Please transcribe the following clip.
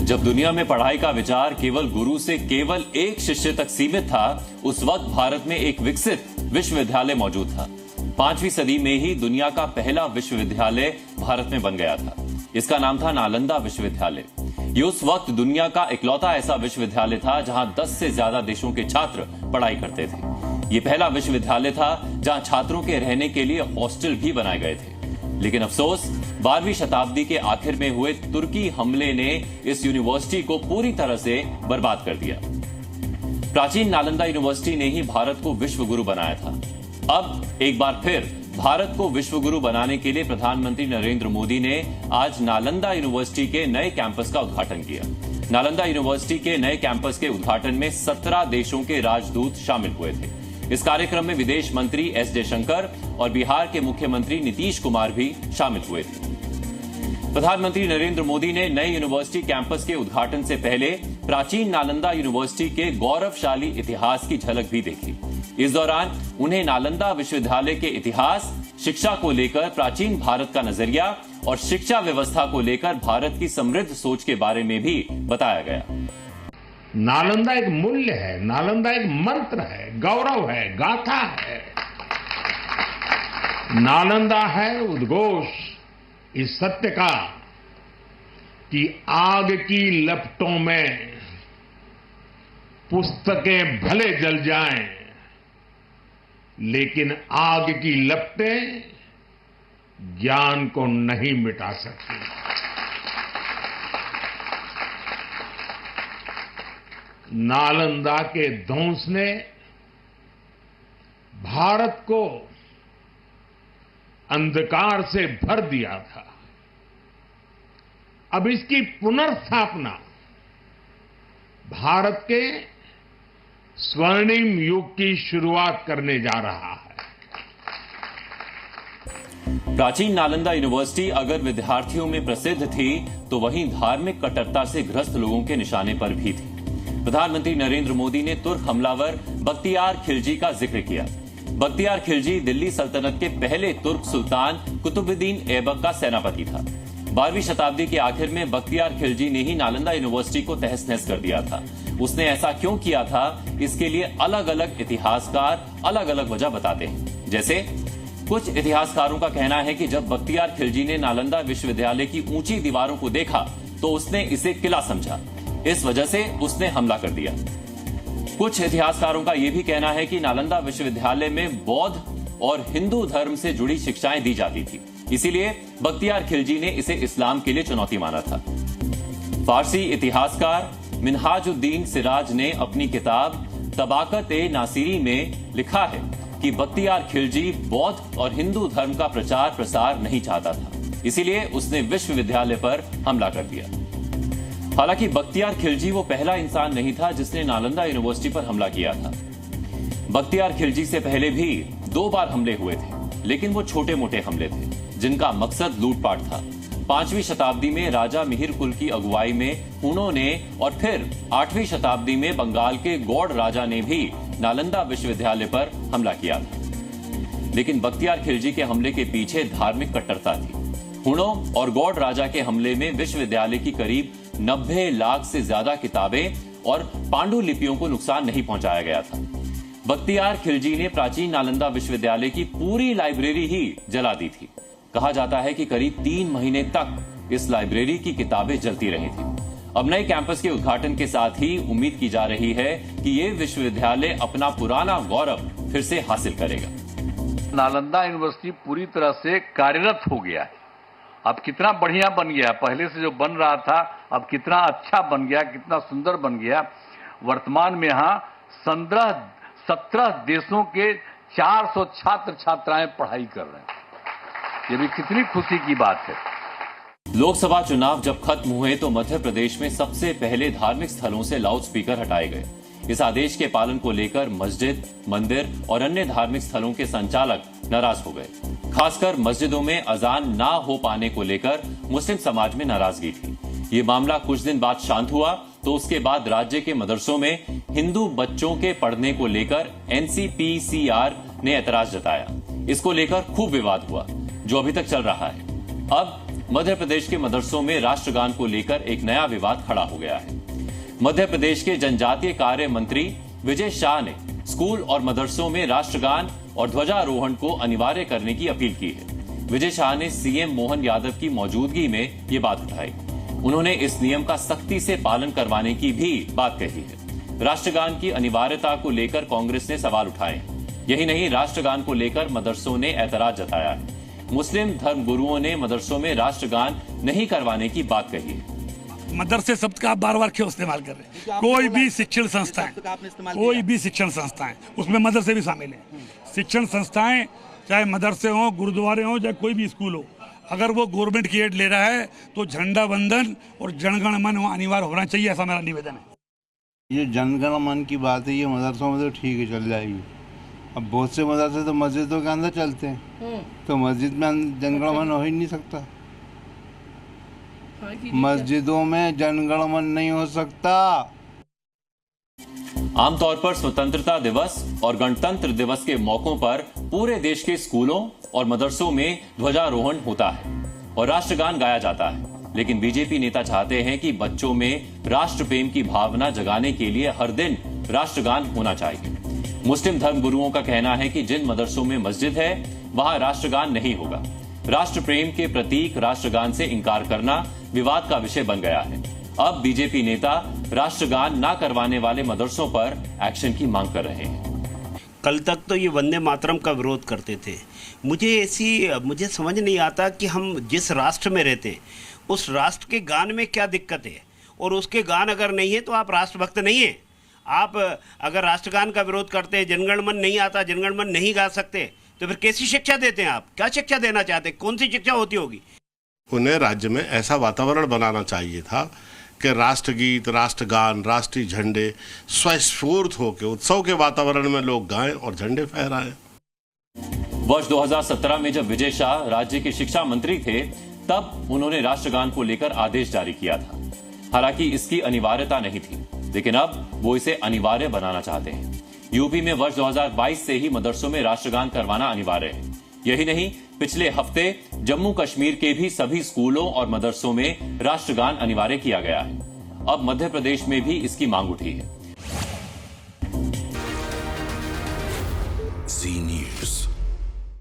जब दुनिया में पढ़ाई का विचार केवल गुरु से केवल एक शिष्य तक सीमित था, उस वक्त भारत में एक विकसित विश्वविद्यालय मौजूद था। 5वीं सदी में ही दुनिया का पहला विश्वविद्यालय भारत में बन गया था। इसका नाम था नालंदा विश्वविद्यालय। ये उस वक्त दुनिया का इकलौता ऐसा विश्वविद्यालय था जहां 10 से ज्यादा देशों के छात्र पढ़ाई करते थे। ये पहला विश्वविद्यालय था जहां छात्रों के रहने के लिए हॉस्टल भी बनाए गए थे। लेकिन अफसोस, 12वीं शताब्दी के आखिर में हुए तुर्की हमले ने इस यूनिवर्सिटी को पूरी तरह से बर्बाद कर दिया। प्राचीन नालंदा यूनिवर्सिटी ने ही भारत को विश्व गुरु बनाया था। अब एक बार फिर भारत को विश्व गुरु बनाने के लिए प्रधानमंत्री नरेंद्र मोदी ने आज नालंदा यूनिवर्सिटी के नए कैंपस का उद्घाटन किया। नालंदा यूनिवर्सिटी के नए कैंपस के उद्घाटन में 17 देशों के राजदूत शामिल हुए थे। इस कार्यक्रम में विदेश मंत्री एस जयशंकर और बिहार के मुख्यमंत्री नीतीश कुमार भी शामिल हुए थे। प्रधानमंत्री नरेंद्र मोदी ने नए यूनिवर्सिटी कैंपस के उद्घाटन से पहले प्राचीन नालंदा यूनिवर्सिटी के गौरवशाली इतिहास की झलक भी देखी। इस दौरान उन्हें नालंदा विश्वविद्यालय के इतिहास, शिक्षा को लेकर प्राचीन भारत का नजरिया और शिक्षा व्यवस्था को लेकर भारत की समृद्ध सोच के बारे में भी बताया गया। नालंदा एक मूल्य है, नालंदा एक मंत्र है, गौरव है, गाथा है। नालंदा है उद्घोष इस सत्य का कि आग की लपटों में पुस्तकें भले जल जाएं, लेकिन आग की लपटें ज्ञान को नहीं मिटा सकती। नालंदा के ध्वंस ने भारत को अंधकार से भर दिया था। अब इसकी पुनर्स्थापना भारत के स्वर्णिम युग की शुरुआत करने जा रहा है। प्राचीन नालंदा यूनिवर्सिटी अगर विद्यार्थियों में प्रसिद्ध थी, तो वहीं धार्मिक कट्टरता से ग्रस्त लोगों के निशाने पर भी थी। प्रधानमंत्री नरेंद्र मोदी ने तुर्क हमलावर बख्तियार खिलजी का जिक्र किया। बख्तियार खिलजी दिल्ली सल्तनत के पहले तुर्क सुल्तान कुतुबुद्दीन ऐबक का सेनापति था। 12वीं शताब्दी के आखिर में बख्तियार खिलजी ने ही नालंदा यूनिवर्सिटी को तहस नहस कर दिया था। उसने ऐसा क्यों किया था, इसके लिए अलग अलग इतिहासकार अलग अलग वजह बताते हैं। जैसे कुछ इतिहासकारों का कहना है कि जब बख्तियार खिलजी ने नालंदा विश्वविद्यालय की ऊंची दीवारों को देखा तो उसने इसे किला समझा, इस वजह से उसने हमला कर दिया। कुछ इतिहासकारों का यह भी कहना है कि नालंदा विश्वविद्यालय में बौद्ध और हिंदू धर्म से जुड़ी शिक्षाएं दी जाती थी, इसीलिए बख्तियार खिलजी ने इसे इस्लाम के लिए चुनौती माना था। फारसी इतिहासकार मिनहाजुद्दीन सिराज ने अपनी किताब तबाकत-ए-नासिरी में लिखा है कि बख्तियार खिलजी बौद्ध और हिंदू धर्म का प्रचार प्रसार नहीं चाहता था, इसीलिए उसने विश्वविद्यालय पर हमला कर दिया। हालांकि बख्तियार खिलजी वो पहला इंसान नहीं था जिसने नालंदा यूनिवर्सिटी पर हमला किया था। बख्तियार खिलजी से पहले भी 2 बार हमले हुए थे, लेकिन वो छोटे मोटे हमले थे जिनका मकसद लूटपाट था। 5वीं शताब्दी में राजा मिहिर कुल की अगुवाई में हुनों ने और फिर 8वीं शताब्दी में बंगाल के गौड़ राजा ने भी नालंदा विश्वविद्यालय पर हमला किया था। लेकिन बख्तियार खिलजी के हमले के पीछे धार्मिक कट्टरता थी। हुनों और गौड़ राजा के हमले में विश्वविद्यालय की करीब 90 लाख से ज्यादा किताबें और पांडुलिपियों को नुकसान नहीं पहुंचाया गया था। बख्तियार खिलजी ने प्राचीन नालंदा विश्वविद्यालय की पूरी लाइब्रेरी ही जला दी थी। कहा जाता है कि करीब 3 महीने तक इस लाइब्रेरी की किताबें जलती रही थी। अब नए कैंपस के उद्घाटन के साथ ही उम्मीद की जा रही है कि ये विश्वविद्यालय अपना पुराना गौरव फिर से हासिल करेगा। नालंदा यूनिवर्सिटी पूरी तरह से कार्यरत हो गया है। अब कितना बढ़िया बन गया, पहले से जो बन रहा था अब कितना अच्छा बन गया, कितना सुंदर बन गया। वर्तमान में यहाँ 17 देशों के 400 छात्र छात्राएं पढ़ाई कर रहे हैं। ये भी कितनी खुशी की बात है। लोकसभा चुनाव जब खत्म हुए तो मध्य प्रदेश में सबसे पहले धार्मिक स्थलों से लाउडस्पीकर हटाए गए। इस आदेश के पालन को लेकर मस्जिद, मंदिर और अन्य धार्मिक स्थलों के संचालक नाराज हो गए। खासकर मस्जिदों में अजान ना हो पाने को लेकर मुस्लिम समाज में नाराजगी थी। ये मामला कुछ दिन बाद शांत हुआ तो उसके बाद राज्य के मदरसों में हिंदू बच्चों के पढ़ने को लेकर एनसीपीसीआर ने ऐतराज जताया। इसको लेकर खूब विवाद हुआ, जो अभी तक चल रहा है। अब मध्य प्रदेश के मदरसों में राष्ट्रगान को लेकर एक नया विवाद खड़ा हो गया है। मध्य प्रदेश के जनजातीय कार्य मंत्री विजय शाह ने स्कूल और मदरसों में राष्ट्रगान और ध्वजारोहण को अनिवार्य करने की अपील की है। विजय शाह ने सीएम मोहन यादव की मौजूदगी में ये बात उठाई। उन्होंने इस नियम का सख्ती से पालन करवाने की भी बात कही है। राष्ट्रगान की अनिवार्यता को लेकर कांग्रेस ने सवाल उठाए। यही नहीं, राष्ट्रगान को लेकर मदरसों ने ऐतराज जताया है। मुस्लिम धर्म गुरुओं ने मदरसों में राष्ट्रगान नहीं करवाने की बात कही है। मदरसे शब्द का आप बार बार क्यों इस्तेमाल कर रहे हैं? कोई भी शिक्षण संस्थाएं उसमें मदरसे भी शामिल हैं। शिक्षण संस्थाएं चाहे मदरसे हो, गुरुद्वारे हो, चाहे कोई भी स्कूल हो, अगर वो गवर्नमेंट की एड ले रहा है तो झंडा वंदन और जनगण मन अनिवार्य होना चाहिए, ऐसा मेरा निवेदन है। ये जनगण मन की बात है, ये मदरसों में तो ठीक है, चल जाएगी। अब बहुत से मदरसे तो मस्जिदों के अंदर चलते हैं, तो मस्जिद में जनगण मन हो ही नहीं सकता। मस्जिदों में जनगण मन नहीं हो सकता। आमतौर पर स्वतंत्रता दिवस और गणतंत्र दिवस के मौकों पर पूरे देश के स्कूलों और मदरसों में ध्वजारोहण होता है और राष्ट्रगान गाया जाता है। लेकिन बीजेपी नेता चाहते हैं कि बच्चों में राष्ट्र प्रेम की भावना जगाने के लिए हर दिन राष्ट्रगान होना चाहिए। मुस्लिम धर्म गुरुओं का कहना है कि जिन मदरसों में मस्जिद है वहां राष्ट्रगान नहीं होगा। राष्ट्र प्रेम के प्रतीक राष्ट्रगान से इंकार करना विवाद का विषय बन गया है। अब बीजेपी नेता राष्ट्रगान ना करवाने वाले मदरसों पर एक्शन की मांग कर रहे हैं। कल तक तो ये वंदे मातरम का विरोध करते थे। मुझे समझ नहीं आता कि हम जिस राष्ट्र में रहते हैं उस राष्ट्र के गान में क्या दिक्कत है, और उसके गान अगर नहीं है तो आप राष्ट्रभक्त नहीं है। आप अगर राष्ट्रगान का विरोध करते हैं, जनगण मन नहीं आता, जनगण मन नहीं गा सकते, तो फिर कैसी शिक्षा देते हैं आप? क्या शिक्षा देना चाहते हैं? कौन सी शिक्षा होती होगी? उन्हें राज्य में ऐसा वातावरण बनाना चाहिए था कि राष्ट्रगीत, राष्ट्रगान, राष्ट्रीय झंडे स्वस्फूर्त होकर उत्सव के वातावरण में लोग गाएं और झंडे फहराएं। वर्ष 2017 में जब विजय शाह राज्य के शिक्षा मंत्री थे, तब उन्होंने राष्ट्रगान को लेकर आदेश जारी किया था। हालांकि इसकी अनिवार्यता नहीं थी, लेकिन अब वो इसे अनिवार्य बनाना चाहते हैं। यूपी में वर्ष 2022 से ही मदरसों में राष्ट्रगान करवाना अनिवार्य है। यही नहीं, पिछले हफ्ते जम्मू कश्मीर के भी सभी स्कूलों और मदरसों में राष्ट्रगान अनिवार्य किया गया है। अब मध्य प्रदेश में भी इसकी मांग उठी है।